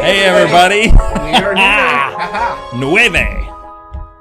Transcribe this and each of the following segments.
Hey everybody. We are here. Nueve.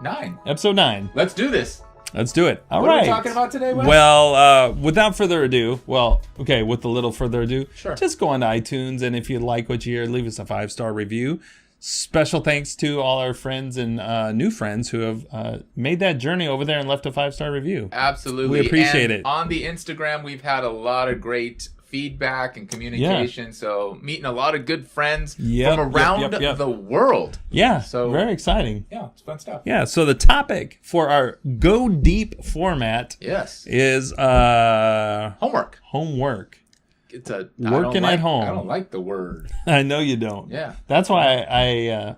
9. Episode 9. Let's do this. Let's do it. All What right. are we talking about today, Wes? Well, without further ado, with a little further ado, Sure. just go on to iTunes, and if you like what you hear, leave us a 5-star review. Special thanks to all our friends and new friends who have made that journey over there and left a 5-star review. Absolutely. We appreciate it. On the Instagram, we've had a lot of great feedback and communication. So meeting a lot of good friends from around the world. Yeah, so very exciting. Yeah, it's fun stuff. Yeah, so the topic for our Go Deep format is homework. Homework. It's working at home. I don't like the word. I know you don't. Yeah. That's why I'm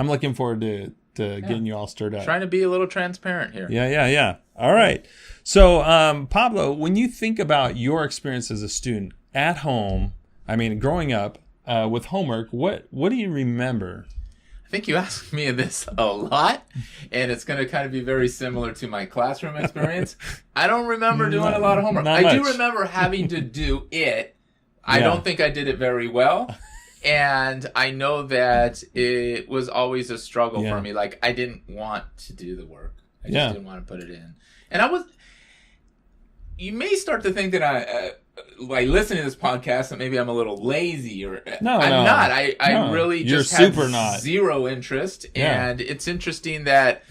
looking forward to getting you all stirred up. Trying to be a little transparent here. Yeah. All right. So, Pablo, when you think about your experience as a student at home, I mean, growing up with homework, what do you remember? I think you asked me this a lot, and it's going to kind of be very similar to my classroom experience. I don't remember doing a lot of homework. I do remember having to do it. I don't think I did it very well. And I know that it was always a struggle for me. Like, I didn't want to do the work. I just didn't want to put it in. And you may start to think that I listen to this podcast, and maybe I'm a little lazy, or I'm not. I really just have zero interest, and it's interesting that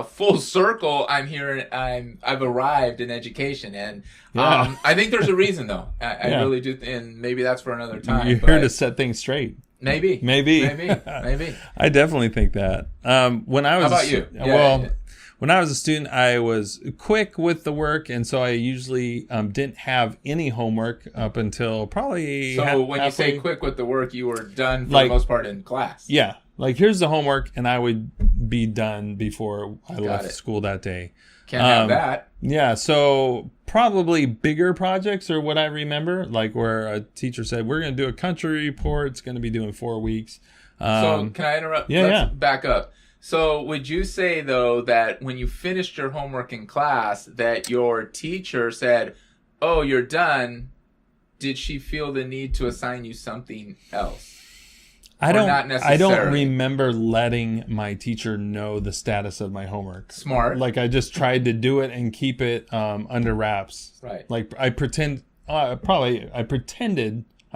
full circle I'm here. I've arrived in education, and I think there's a reason though. I really do, and maybe that's for another time. You're here to set things straight. Maybe. I definitely think that. How about you? When I was a student, I was quick with the work, and so I usually didn't have any homework up until probably when you say quick with the work, you were done for the most part in class. Yeah. Like, here's the homework, and I would be done before I left school that day. Can't have that. Yeah, so probably bigger projects are what I remember, like where a teacher said, we're going to do a country report. It's going to be due in 4 weeks. So can I interrupt? Let's back up. So would you say, though, that when you finished your homework in class, that your teacher said, oh, you're done, did she feel the need to assign you something else? I don't remember letting my teacher know the status of my homework. Smart. Like, I just tried to do it and keep it under wraps. Right. Like, I pretended I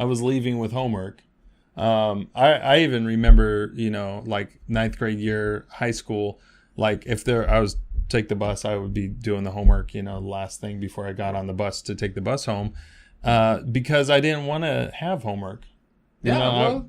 was leaving with homework. I even remember, like 9th grade year, high school, like I was take the bus, I would be doing the homework, the last thing before I got on the bus to take the bus home, because I didn't want to have homework. Why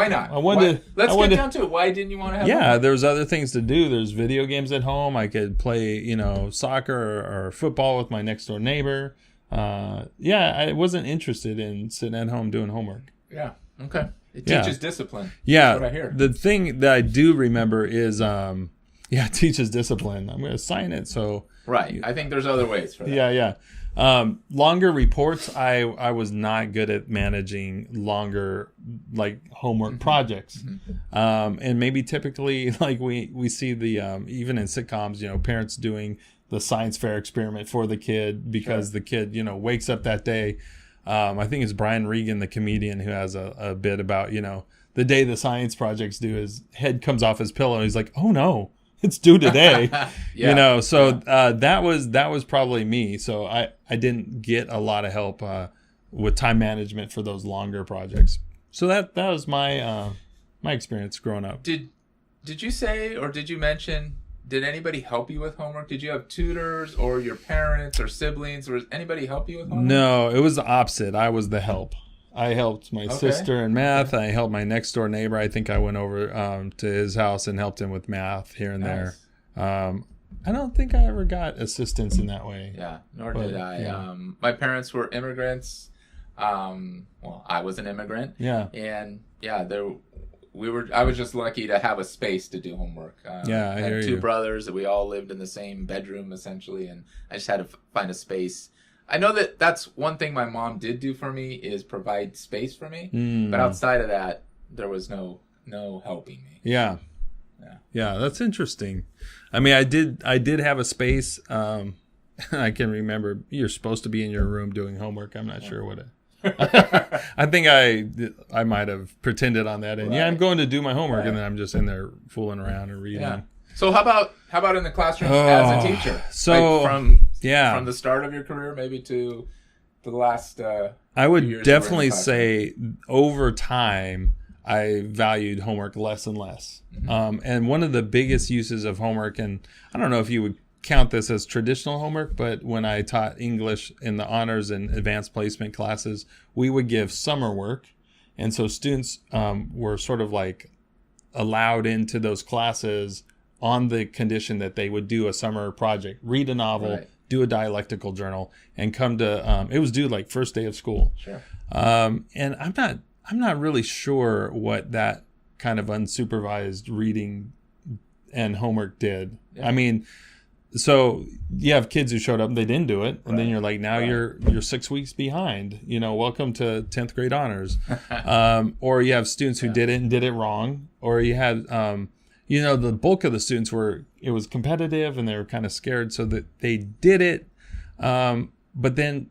not? Let's get down to it. Why didn't you want to have homework? There's other things to do. There's video games at home. I could play, soccer or football with my next door neighbor. I wasn't interested in sitting at home doing homework. Yeah. Okay. It teaches discipline. Yeah. That's what I hear. The thing that I do remember is, it teaches discipline. I'm going to sign it. So. Right. I think there's other ways for that. Yeah. Longer reports. I was not good at managing longer, like, homework projects. And maybe typically, like, we see the, even in sitcoms, parents doing the science fair experiment for the kid because the kid, wakes up that day. I think it's Brian Regan, the comedian, who has a bit about, the day the science project's due, his head comes off his pillow and he's like, oh no, it's due today. That was probably me. So I didn't get a lot of help with time management for those longer projects. So that was my my experience growing up. Did you say, or did you mention, did anybody help you with homework? Did you have tutors or your parents or siblings? Or anybody help you with homework? No, it was the opposite. I was the help. I helped my sister in math. I helped my next door neighbor. I think I went over to his house and helped him with math here and there. I don't think I ever got assistance in that way. Yeah, nor did I. Yeah. My parents were immigrants. I was an immigrant. Yeah. And I was just lucky to have a space to do homework. I had two brothers that we all lived in the same bedroom essentially, and I just had to find a space. I know that that's one thing my mom did do for me, is provide space for me. But outside of that, there was no helping me. Yeah, that's interesting. I mean, I did have a space. I can remember you're supposed to be in your room doing homework. I'm not sure what I think I might have pretended on that, and Right. I'm going to do my homework, Right. and then I'm just in there fooling around and reading. Yeah. So how about in the classroom as a teacher? So from yeah, from the start of your career, maybe to the last. I few would years definitely you were in the say over time I valued homework less and less. And one of the biggest uses of homework, and I don't know if you would count this as traditional homework, but when I taught English in the honors and advanced placement classes, we would give summer work. And so students were sort of like allowed into those classes on the condition that they would do a summer project, read a novel, Right. do a dialectical journal, and come to, it was due like first day of school. Sure. And I'm not really sure what that kind of unsupervised reading and homework did. Yeah. I mean, so you have kids who showed up and they didn't do it, and then Right. you're like, now Right. you're 6 weeks behind. Welcome to 10th grade honors. Or you have students who did it and did it wrong, or you had the bulk of the students it was competitive and they were kind of scared, so that they did it. But then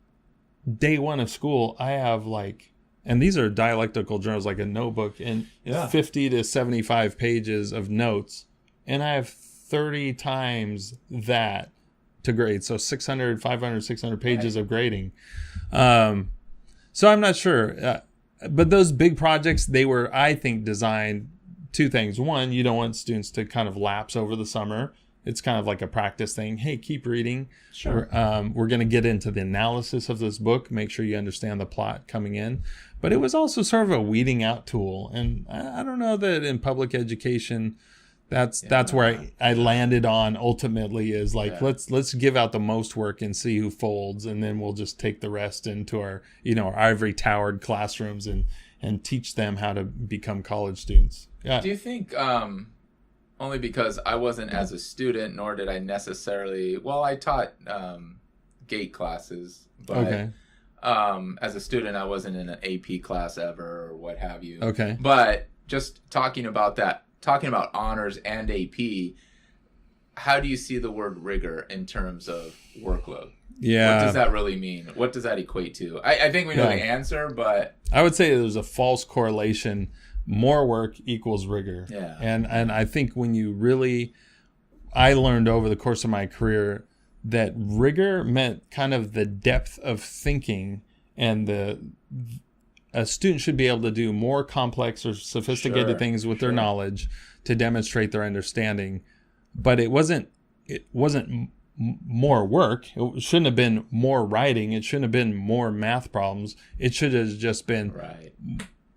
day one of school, I have and these are dialectical journals, like a notebook, and 50 to 75 pages of notes, and I have 30 times that to grade. So 600, 500, 600 pages of grading. So I'm not sure. But those big projects, they were, I think, designed two things. One, you don't want students to kind of lapse over the summer. It's kind of like a practice thing. Hey, keep reading. Sure. We're going to get into the analysis of this book. Make sure you understand the plot coming in. But it was also sort of a weeding out tool. And I don't know that in public education, that's where I landed on ultimately, is let's give out the most work and see who folds, and then we'll just take the rest into our our ivory towered classrooms and teach them how to become college students. Yeah. Do you think only because I wasn't as a student, nor did I necessarily, I taught GATE classes, but as a student I wasn't in an AP class ever or what have you. Okay. But just talking about honors and AP, how do you see the word rigor in terms of workload? Yeah. What does that really mean? What does that equate to? I think we know the answer, but I would say there's a false correlation. More work equals rigor. Yeah. And I think I learned over the course of my career that rigor meant kind of the depth of thinking, and a student should be able to do more complex or sophisticated things with their knowledge to demonstrate their understanding. But it wasn't more work. It shouldn't have been more writing. It shouldn't have been more math problems. It should have just been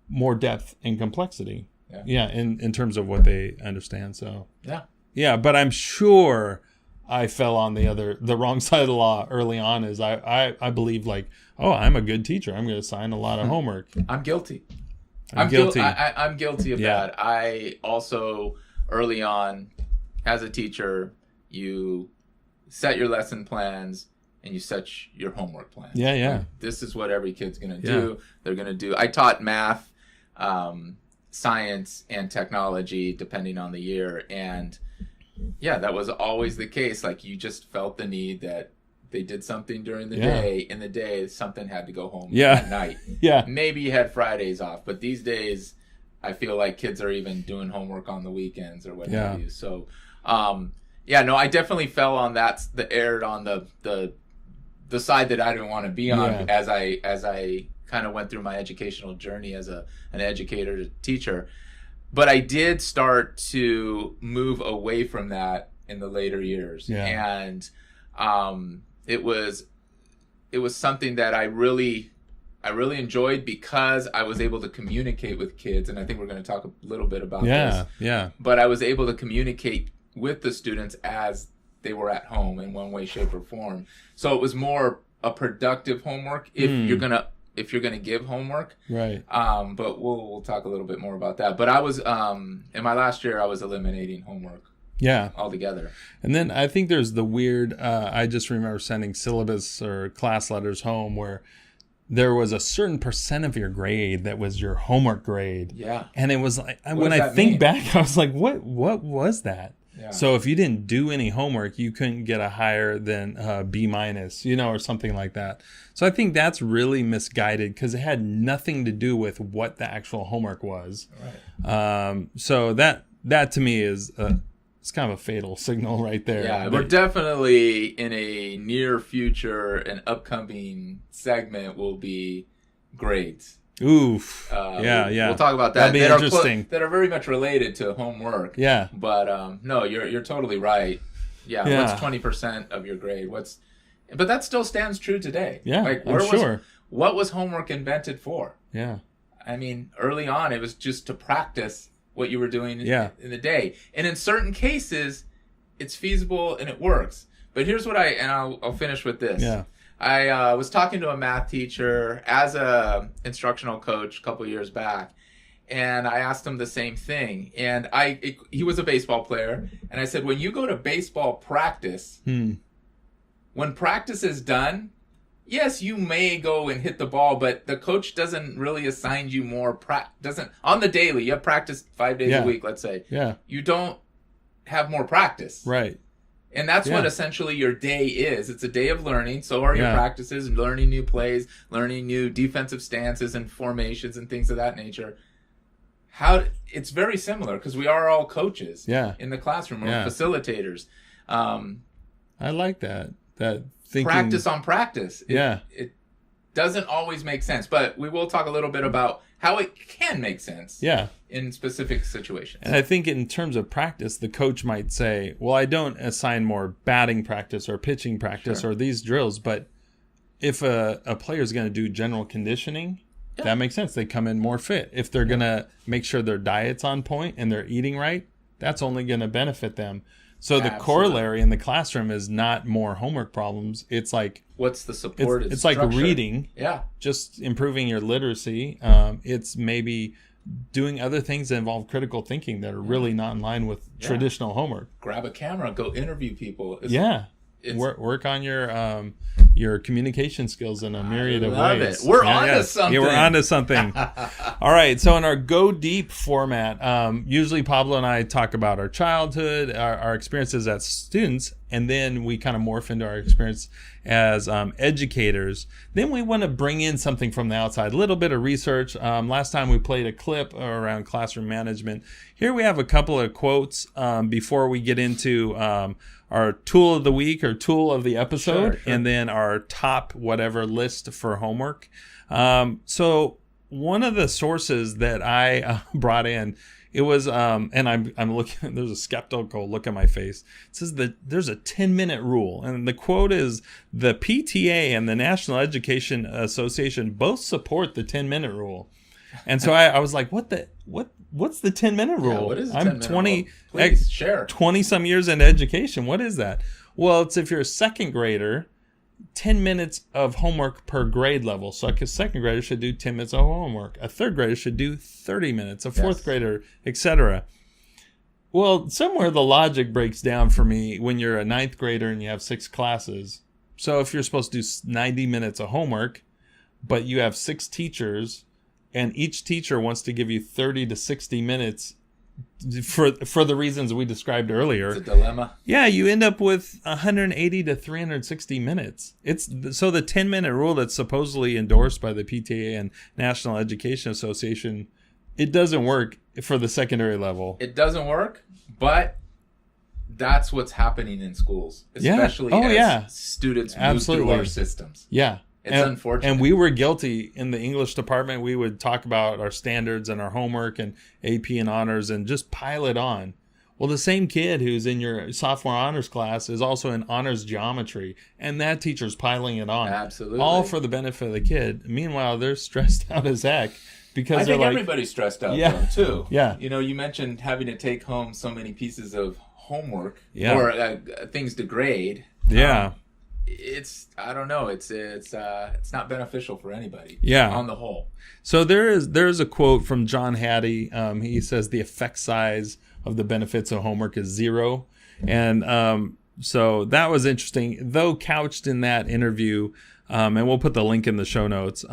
more depth and complexity. Yeah, in terms of what they understand. So yeah, but I'm sure I fell on the wrong side of the law early on. Is I believe I'm a good teacher, I'm going to assign a lot of homework. I'm guilty. I'm guilty. I'm guilty of that. I also, early on, as a teacher, you set your lesson plans and you set your homework plans. Yeah. This is what every kid's going to do. They're going to do. I taught math, science, and technology, depending on the year. And that was always the case. You just felt the need that they did something during the day. In the day, something had to go home at night. Maybe you had Fridays off, but these days, I feel like kids are even doing homework on the weekends or what have you. So, I definitely fell on erred on the side that I didn't want to be on as I kind of went through my educational journey as an educator, teacher. But I did start to move away from that in the later years. And it was something that I really enjoyed because I was able to communicate with kids, and I think we're going to talk a little bit about this. But I was able to communicate with the students as they were at home in one way, shape, or form. So it was more a productive homework if you're gonna give homework. Right. But we'll talk a little bit more about that. But I was in my last year I was eliminating homework. Altogether. And then I think there's the weird, I just remember sending syllabus or class letters home where there was a certain percent of your grade that was your homework grade. And it was like, when I think back, I was like, what was that? Yeah. So if you didn't do any homework, you couldn't get a higher than B minus, or something like that. So I think that's really misguided because it had nothing to do with what the actual homework was. Right. So that to me is it's kind of a fatal signal right there. Yeah, we're definitely in a near future, an upcoming segment will be grades. Oof. Yeah. We'll talk about that. That'd be interesting. That are very much related to homework. Yeah. But no, you're totally right. Yeah. What's 20% of your grade? But that still stands true today. Yeah. Like, what was homework invented for? Yeah. I mean, early on, it was just to practice what you were doing in the day. And in certain cases, it's feasible and it works. But here's what I'll finish with this. Yeah. I was talking to a math teacher as a instructional coach a couple years back, and I asked him the same thing. And he was a baseball player, and I said, when you go to baseball practice, when practice is done, yes, you may go and hit the ball, but the coach doesn't really assign you more on the daily. You have practice 5 days a week, let's say. Yeah. You don't have more practice. Right. And that's what essentially your day is. It's a day of learning. So are your practices, learning new plays, learning new defensive stances and formations and things of that nature. It's very similar because we are all coaches in the classroom. We're facilitators. I like that. That thinking. Practice on practice. It doesn't always make sense, but we will talk a little bit about how it can make sense in specific situations. And I think in terms of practice, the coach might say, well, I don't assign more batting practice or pitching practice or these drills, but if a player is going to do general conditioning, that makes sense. They come in more fit. If they're going to make sure their diet's on point and they're eating right, that's only going to benefit them. So the corollary in the classroom is not more homework problems. It's like, what's the supported It's like structure? reading. Yeah. Just improving your literacy. It's maybe doing other things that involve critical thinking that are really not in line with traditional homework. Grab a camera, go interview people. Work on your communication skills in a myriad of ways. We're onto something. Yeah, we're onto something. All right. So in our Go Deep format, usually Pablo and I talk about our childhood, our experiences as students, and then we kind of morph into our experience as educators. Then we want to bring in something from the outside, a little bit of research. Last time we played a clip around classroom management. Here we have a couple of quotes before we get into our tool of the week or tool of the episode, and then our top whatever list for homework. So one of the sources that I brought in, it was, and I'm looking, there's a skeptical look on my face. It says that there's a 10-minute rule. And the quote is, the PTA and the National Education Association both support the 10-minute rule. And so I was like, what's the 10-minute rule? Yeah, what is the 10-minute rule? Please share. 20 some years in education. What is that? Well, it's if you're a second grader, 10 minutes of homework per grade level. So like a second grader should do 10 minutes of homework. A third grader should do 30 minutes. A fourth grader, etc. Well, somewhere the logic breaks down for me when you're a ninth grader and you have 6 classes. So if you're supposed to do 90 minutes of homework, but you have 6 teachers, and each teacher wants to give you 30 to 60 minutes for the reasons we described earlier. It's a dilemma. Yeah, you end up with 180 to 360 minutes. So the 10-minute rule that's supposedly endorsed by the PTA and National Education Association, it doesn't work for the secondary level. It doesn't work, but that's what's happening in schools, especially as students move through our systems. Yeah. It's unfortunate. And we were guilty in the English department. We would talk about our standards and our homework and AP and honors and just pile it on. Well, the same kid who's in your sophomore honors class is also in honors geometry, and that teacher's piling it on. Absolutely. All for the benefit of the kid. Meanwhile, they're stressed out as heck because I think everybody's stressed out though, too. Yeah. You know, you mentioned having to take home so many pieces of homework or things to grade. Yeah. I don't know. It's not beneficial for anybody. On the whole. So there's a quote from John Hattie. He says the effect size of the benefits of homework is 0, and so that was interesting. Though couched in that interview, and we'll put the link in the show notes.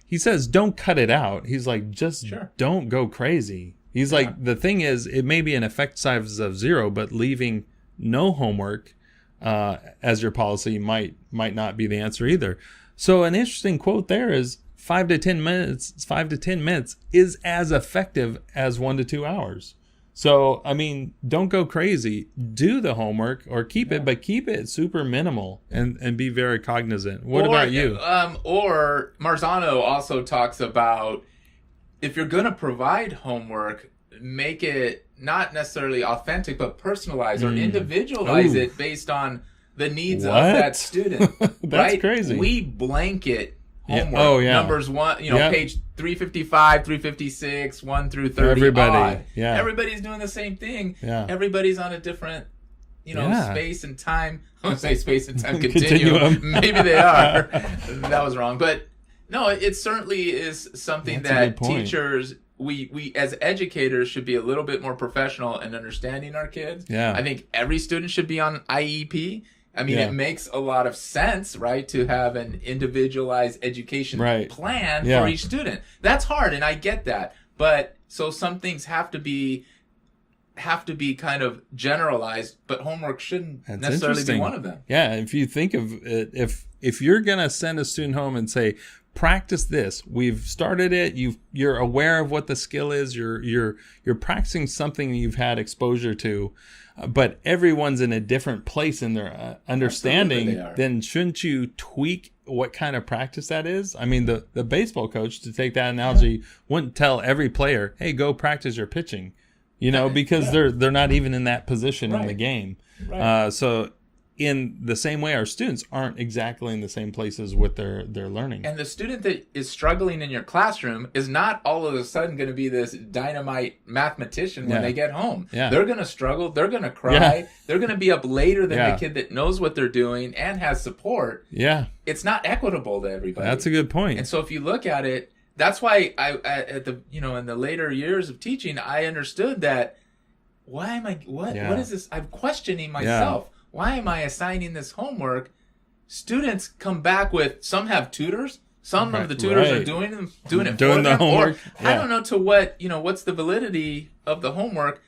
He says don't cut it out. He's like just don't go crazy. He's like, the thing is, it may be an effect size of 0, but leaving no homework as your policy might not be the answer either. So an interesting quote there is 5 to 10 minutes is as effective as 1 to 2 hours. So, I mean, don't go crazy. Do the homework or keep it, but keep it super minimal and be very cognizant. What about you? Or Marzano also talks about, if you're going to provide homework, make it not necessarily authentic, but personalize or individualize it based on the needs of that student. That's crazy. We blanket homework. Numbers one, page 355, 356, 1 through 30. Everybody. Everybody's doing the same thing. Yeah. Everybody's on a different, space and time. I want to say space and time continuum. Maybe they are. That was wrong. But no, it certainly is something that teachers, we as educators should be a little bit more professional in understanding our kids. Yeah. I think every student should be on IEP. I mean, it makes a lot of sense, right, to have an individualized education plan for each student. That's hard, and I get that. But so some things have to be kind of generalized, but homework shouldn't necessarily be one of them. Yeah, if you think of it, if you're gonna send a student home and say, practice this, we've started it, you're aware of what the skill is, you're practicing something you've had exposure to, but everyone's in a different place in their understanding, then shouldn't you tweak what kind of practice that is? I mean, the baseball coach, to take that analogy, wouldn't tell every player, hey, go practice your pitching, because they're not even in that position in the game. So in the same way, our students aren't exactly in the same places with their learning. And the student that is struggling in your classroom is not all of a sudden going to be this dynamite mathematician when they get home. They're going to struggle. They're going to cry. They're going to be up later than the kid that knows what they're doing and has support. It's not equitable to everybody. That's a good point. And so if you look at it, that's why at the in the later years of teaching, I understood that. Why am I? What is this? I'm questioning myself. Why am I assigning this homework? Students come back with, some have tutors. Some of the tutors are doing it for them. Homework. Or I don't know to what, what's the validity of the homework.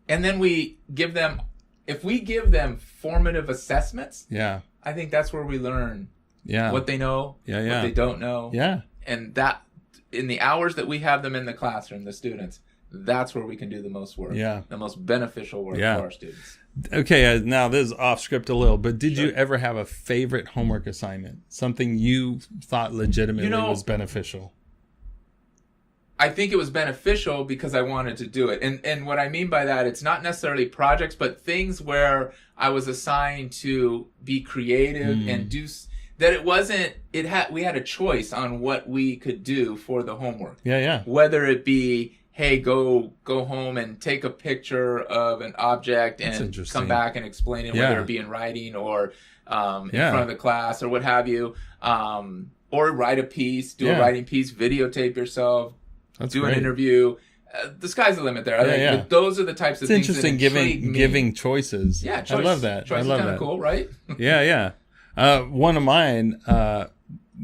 And then we give them, if we give them formative assessments, I think that's where we learn what they know, what they don't know. And that, in the hours that we have them in the classroom, the students, that's where we can do the most work. The most beneficial work for our students. Okay, now this is off script a little, but did you ever have a favorite homework assignment? Something you thought legitimately was beneficial? I think it was beneficial because I wanted to do it. And what I mean by that, it's not necessarily projects, but things where I was assigned to be creative and do that. It wasn't, we had a choice on what we could do for the homework. Whether it be, hey, go home and take a picture of an object and come back and explain it, whether it be in writing or in front of the class or what have you. Or write a piece, do a writing piece, videotape yourself, do an interview. The sky's the limit there. I think but those are the types of things that intrigue me. Giving choices. Choice, I love that. Choice is kind of cool, right? One of mine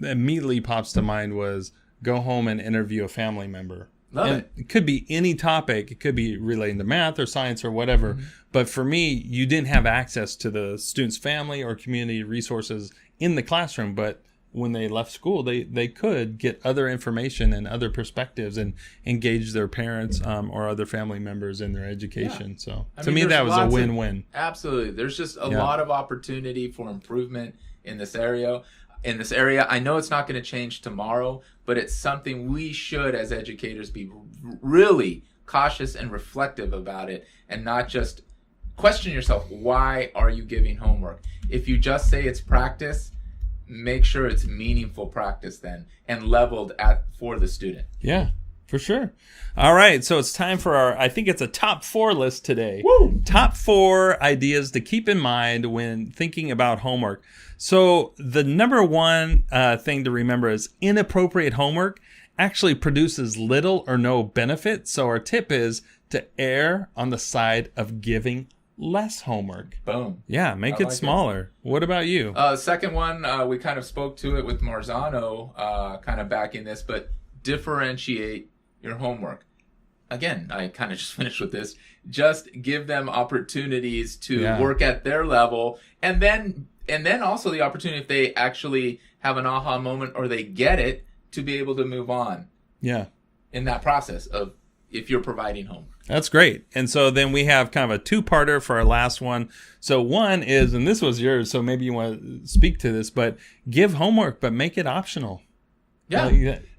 immediately pops to mind was go home and interview a family member. It could be any topic. It could be relating to math or science or whatever. But for me, you didn't have access to the student's family or community resources in the classroom. But when they left school, they could get other information and other perspectives and engage their parents or other family members in their education. So to me, that was a win-win. Absolutely. There's just a lot of opportunity for improvement in this area. I know it's not going to change tomorrow, but it's something we should, as educators, be really cautious and reflective about it, and not just question yourself, why are you giving homework? If you just say it's practice, make sure it's meaningful practice then, and leveled for the student. Yeah, for sure. All right, so it's time for I think it's a top 4 list today. Woo! Top 4 ideas to keep in mind when thinking about homework. So the number one thing to remember is inappropriate homework actually produces little or no benefit. So our tip is to err on the side of giving less homework. Boom. Yeah, make it smaller. What about you? Second one, we kind of spoke to it with Marzano kind of backing this, but differentiate your homework. again, I kind of just finished with this, just give them opportunities to work at their level, and then also the opportunity, if they actually have an aha moment or they get it, to be able to move on. Yeah. In that process of, if you're providing homework. That's great. And so then we have kind of a two-parter for our last one. So one is, and this was yours, so maybe you want to speak to this, but give homework, but make it optional. Yeah.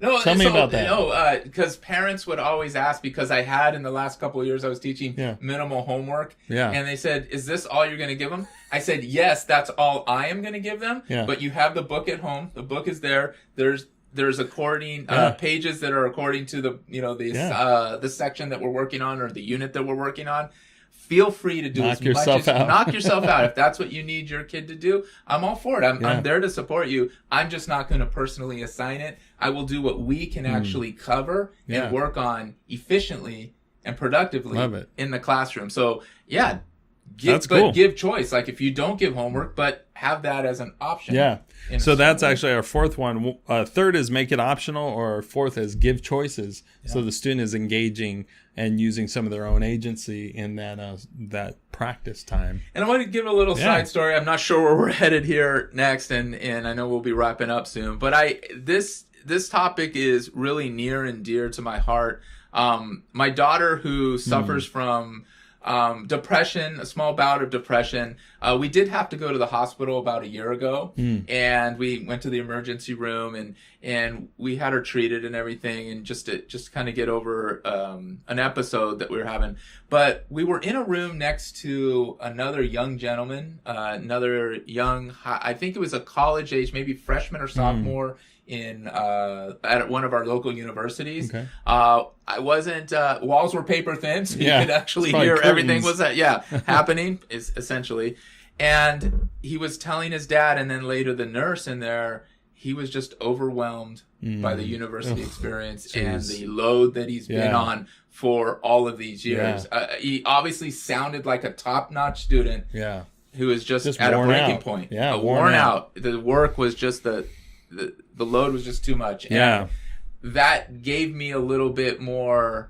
Tell me about that. No, because parents would always ask, because I had in the last couple of years, I was teaching minimal homework. Yeah. And they said, is this all you're going to give them? I said, yes, that's all I am going to give them. Yeah. But you have the book at home. The book is there. There's according pages that are according to the section that we're working on, or the unit that we're working on. Feel free to do knock yourself out. If that's what you need your kid to do, I'm all for it. I'm there to support you. I'm just not going to personally assign it. I will do what we can actually cover and work on efficiently and productively in the classroom. So give choice. Like, if you don't give homework, but have that as an option. Yeah. So that's actually our fourth one. Third is make it optional, or fourth is give choices. Yeah. So the student is engaging and using some of their own agency in that practice time. And I want to give a little side story. I'm not sure where we're headed here next, and I know we'll be wrapping up soon. But this topic is really near and dear to my heart. My daughter, who suffers from depression, a small bout of depression. We did have to go to the hospital about a year ago, and we went to the emergency room, and we had her treated and everything, and just to kind of get over an episode that we were having. But we were in a room next to another young gentleman, I think it was a college age, maybe freshman or sophomore, at one of our local universities. Okay. I wasn't walls were paper thin, so you could actually hear curtains. Everything was happening, is essentially. And he was telling his dad, and then later the nurse in there, he was just overwhelmed by the university experience and the load that he's been on for all of these years. He obviously sounded like a top-notch student who was just at a breaking point. Yeah, worn out. The work was just the load was just too much. And that gave me a little bit more,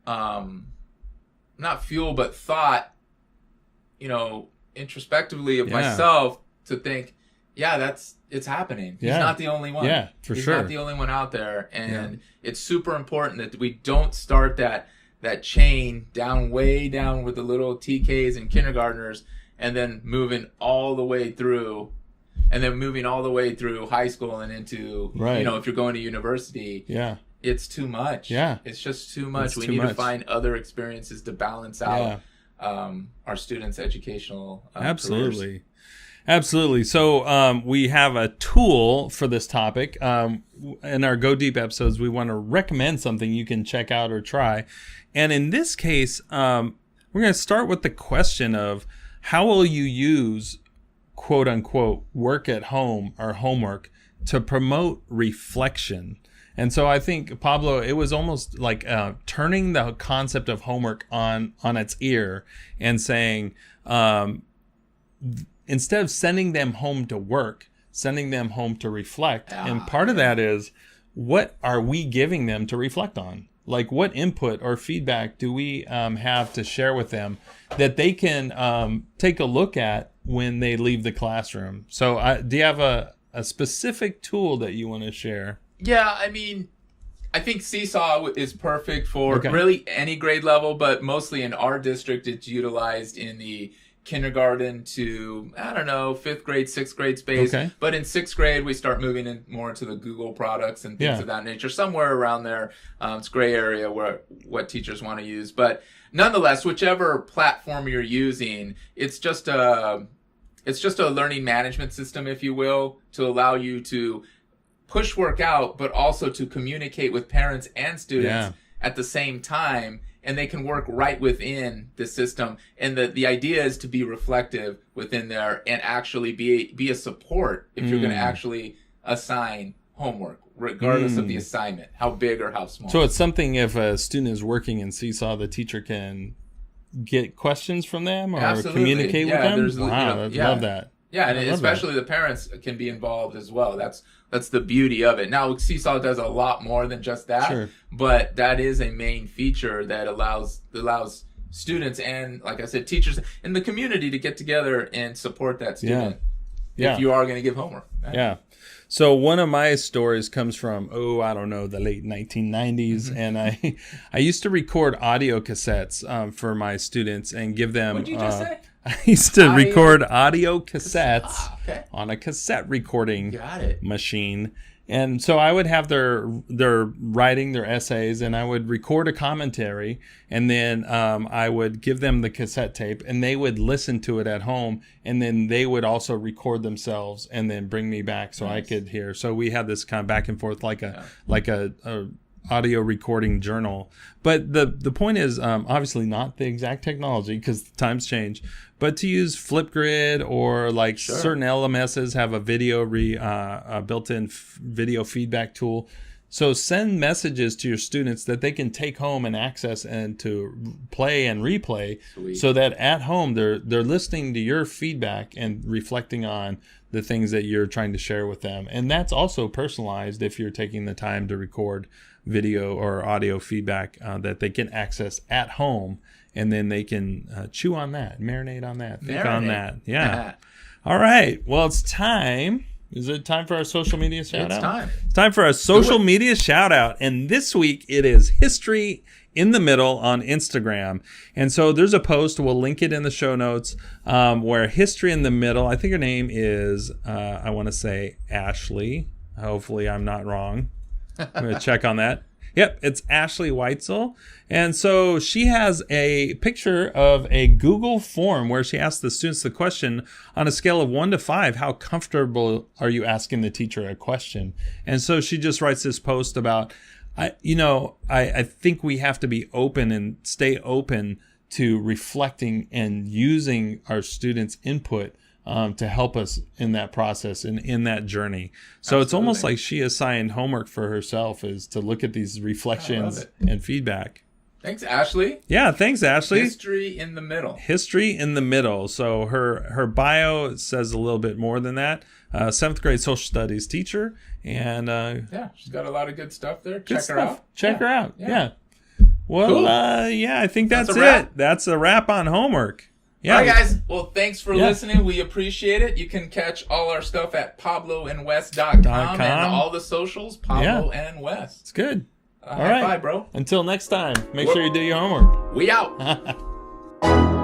not fuel, but thought, introspectively of myself, to think, it's happening. He's not the only one. Yeah, for sure. He's not the only one out there. And it's super important that we don't start that chain way down with the little TKs and kindergartners, and then moving all the way through. And then moving all the way through high school and into, if you're going to university, it's too much. Yeah. It's just too much. We need to find other experiences to balance out our students' educational careers. Absolutely. So we have a tool for this topic. In our Go Deep episodes, we want to recommend something you can check out or try. And in this case, we're going to start with the question of, how will you use quote unquote work at home or homework to promote reflection? And so I think, Pablo, it was almost like turning the concept of homework on its ear and saying, instead of sending them home to work, sending them home to reflect. And part of that is, what are we giving them to reflect on? Like, what input or feedback do we have to share with them that they can take a look at when they leave the classroom? So do you have a specific tool that you want to share? Yeah, I mean, I think Seesaw is perfect for really any grade level, but mostly in our district, it's utilized in the kindergarten to, 5th grade, 6th grade space. Okay. But in 6th grade, we start moving more into the Google products and things of that nature. Somewhere around there, it's gray area where what teachers want to use. But nonetheless, whichever platform you're using, it's just a learning management system, if you will, to allow you to push work out, but also to communicate with parents and students at the same time. And they can work right within the system. And the idea is to be reflective within there and actually be a support if you're going to actually assign homework, regardless of the assignment, how big or how small. So it's something, if a student is working in Seesaw, the teacher can get questions from them or communicate with them? Wow, I love that. Yeah, and especially the parents can be involved as well. That's the beauty of it. Now, Seesaw does a lot more than just that, Sure. but that is a main feature that allows students and, like I said, teachers in the community to get together and support that student if you are going to give homework. Yeah. So one of my stories comes from, I don't know, the late 1990s. And I used to record audio cassettes for my students and give them... What did you just say? I used to record audio cassettes on a cassette recording machine. And so I would have their writing their essays, and I would record a commentary, and then I would give them the cassette tape, and they would listen to it at home, and then they would also record themselves and then bring me back so I could hear. So we had this kind of back and forth like a audio recording journal. But the point is obviously not the exact technology because times change, but to use Flipgrid or like certain LMSs have a video built-in video feedback tool. So send messages to your students that they can take home and access and to play and replay. Sweet. So that at home they're listening to your feedback and reflecting on the things that you're trying to share with them. And that's also personalized if you're taking the time to record video or audio feedback that they can access at home, and then they can chew on that, marinate on that, think on that. Yeah. All right. Well, it's time. Is it time for our social media shout out? It's time for our social media shout out. And this week it is History in the Middle on Instagram. And so there's a post, we'll link it in the show notes, where History in the Middle, I think her name is, I want to say Ashley. Hopefully I'm not wrong. I'm going to check on that. Yep, it's Ashley Weitzel. And so she has a picture of a Google form where she asks the students the question on a scale of 1 to 5, how comfortable are you asking the teacher a question? And so she just writes this post about, I think we have to be open and stay open to reflecting and using our students' input to help us in that process and in that journey. So It's almost like she assigned homework for herself is to look at these reflections and feedback. Thanks, Ashley. Yeah, thanks, Ashley. History in the Middle. History in the Middle. So her bio says a little bit more than that. 7th grade social studies teacher. And she's got a lot of good stuff there. Check her out. Check her out. Yeah. Well, cool. I think that's it. That's a wrap on homework. Yeah. All right, guys. Well, thanks for listening. We appreciate it. You can catch all our stuff at pabloandwest.com and all the socials, Pablo and West. It's good. All right. Bye, bro. Until next time, make sure you do your homework. We out.